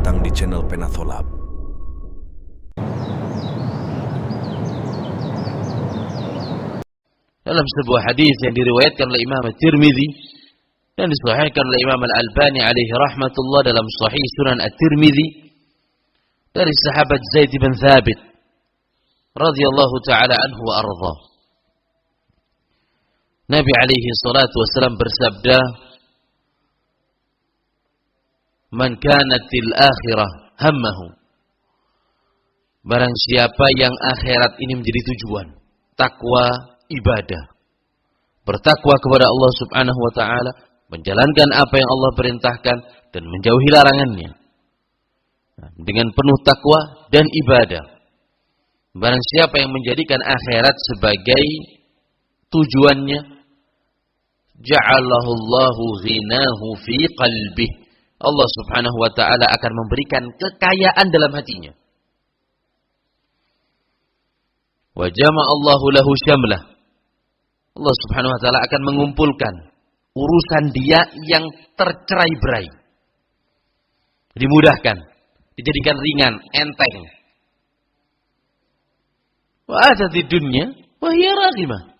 datang di channel Penatholab. Dalam sebuah hadis yang diriwayatkan oleh Imam At-Tirmidzi dan disahihkan oleh Imam Al-Albani alaihi rahmatullah dalam Sahih Sunan At-Tirmidzi dari sahabat Zaid bin Thabit radhiyallahu taala anhu wa ardhah. Nabi alaihi salatu wasallam bersabda, "Man kanatil akhirah hammahu." Barang siapa yang akhirat ini menjadi tujuan, takwa, ibadah, bertakwa kepada Allah Subhanahu wa taala, menjalankan apa yang Allah perintahkan dan menjauhi larangannya dengan penuh takwa dan ibadah. Barang siapa yang menjadikan akhirat sebagai tujuannya, ja'alahu Allahu ghinahu fi qalbih. Allah Subhanahu wa taala akan memberikan kekayaan dalam hatinya. Wa jama'allahu lahu syamlah. Allah Subhanahu wa taala akan mengumpulkan urusan dia yang tercerai-berai. Dimudahkan, dijadikan ringan, enteng. Wa atati dunya wa hiya raghimah.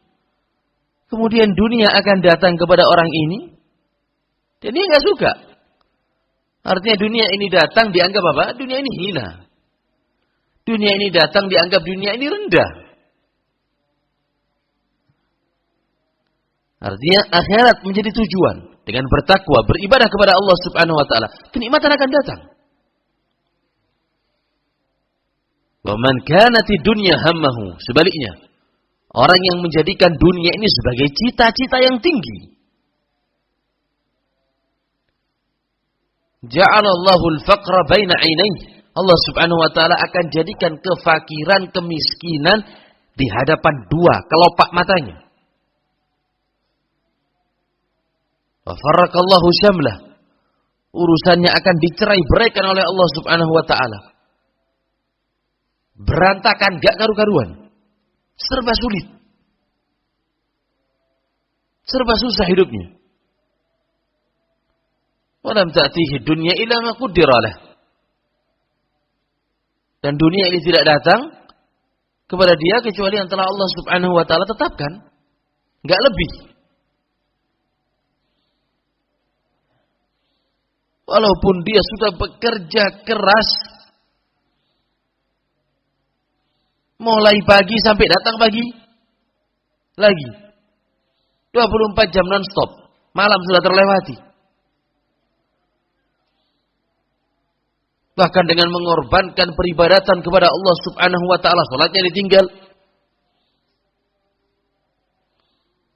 Kemudian dunia akan datang kepada orang ini dan dia enggak suka. Artinya dunia ini datang dianggap apa? Dunia ini hina. Dunia ini datang dianggap dunia ini rendah. Artinya akhirat menjadi tujuan. Dengan bertakwa, beribadah kepada Allah Subhanahu wa taala, kenikmatan akan datang. Wa man kanati dunya hammahu, sebaliknya, orang yang menjadikan dunia ini sebagai cita-cita yang tinggi, ja'alallahu al-faqra baina 'ainaihi. Allah Subhanahu wa taala akan jadikan kefakiran, kemiskinan di hadapan dua kelopak matanya. Wa farraqallahu syamlah. Urusannya akan dicerai-beraikan oleh Allah Subhanahu wa taala. Berantakan, gak karu-karuan. Serba sulit. Serba susah hidupnya. Walam ta'tihi dunya illa ma qaddara lah. Dan dunia ini tidak datang kepada dia kecuali yang telah Allah Subhanahu wa taala tetapkan. Enggak lebih. Walaupun dia sudah bekerja keras mulai pagi sampai datang pagi lagi. 24 jam non-stop. Malam sudah terlewati. Bahkan dengan mengorbankan peribadatan kepada Allah Subhanahu wa taala, salatnya ditinggal.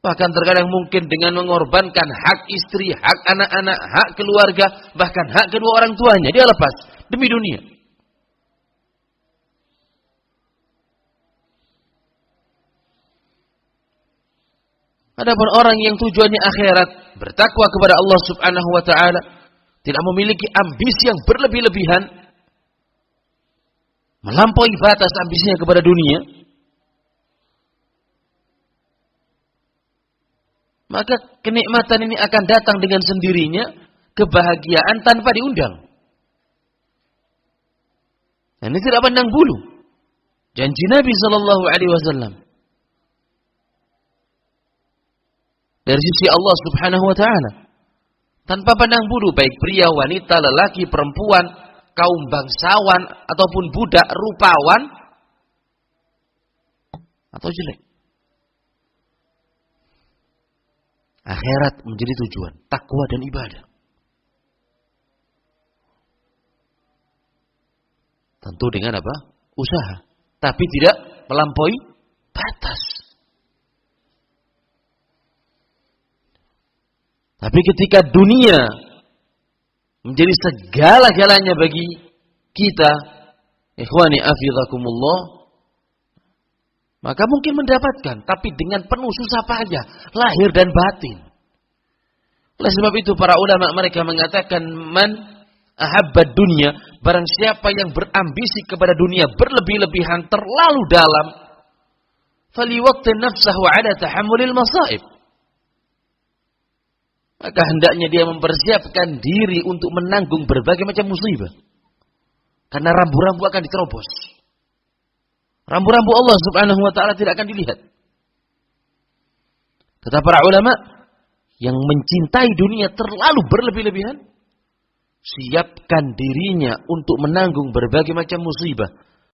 Bahkan terkadang mungkin dengan mengorbankan hak istri, hak anak-anak, hak keluarga, bahkan hak kedua orang tuanya, dia lepas demi dunia. Adapun orang yang tujuannya akhirat, bertakwa kepada Allah Subhanahu wa taala, tidak memiliki ambisi yang berlebih-lebihan, melampaui batas ambisinya kepada dunia, maka kenikmatan ini akan datang dengan sendirinya, kebahagiaan tanpa diundang. Dan ini tidak pandang bulu. Janji Nabi sallallahu alaihi wasallam dari sisi Allah Subhanahu wa taala, tanpa pandang bulu, baik pria, wanita, lelaki, perempuan, kaum bangsawan ataupun budak, rupawan atau jelek. Akhirat menjadi tujuan, takwa dan ibadah. Tentu dengan apa? Usaha, tapi tidak melampaui batas. Tapi ketika dunia menjadi segala-galanya bagi kita, ikhwani afizakumullah, maka mungkin mendapatkan, tapi dengan penuh susah payah, lahir dan batin. Oleh sebab itu para ulama mereka mengatakan, man ahabbad dunya, barang siapa yang berambisi kepada dunia berlebih-lebihan, terlalu dalam, faliwattin nafsahu ala tahammulil masaib. Maka hendaknya dia mempersiapkan diri untuk menanggung berbagai macam musibah. Karena rambu-rambu akan diterobos. Rambu-rambu Allah Subhanahu wa taala tidak akan dilihat. Kata para ulama, yang mencintai dunia terlalu berlebih-lebihan, siapkan dirinya untuk menanggung berbagai macam musibah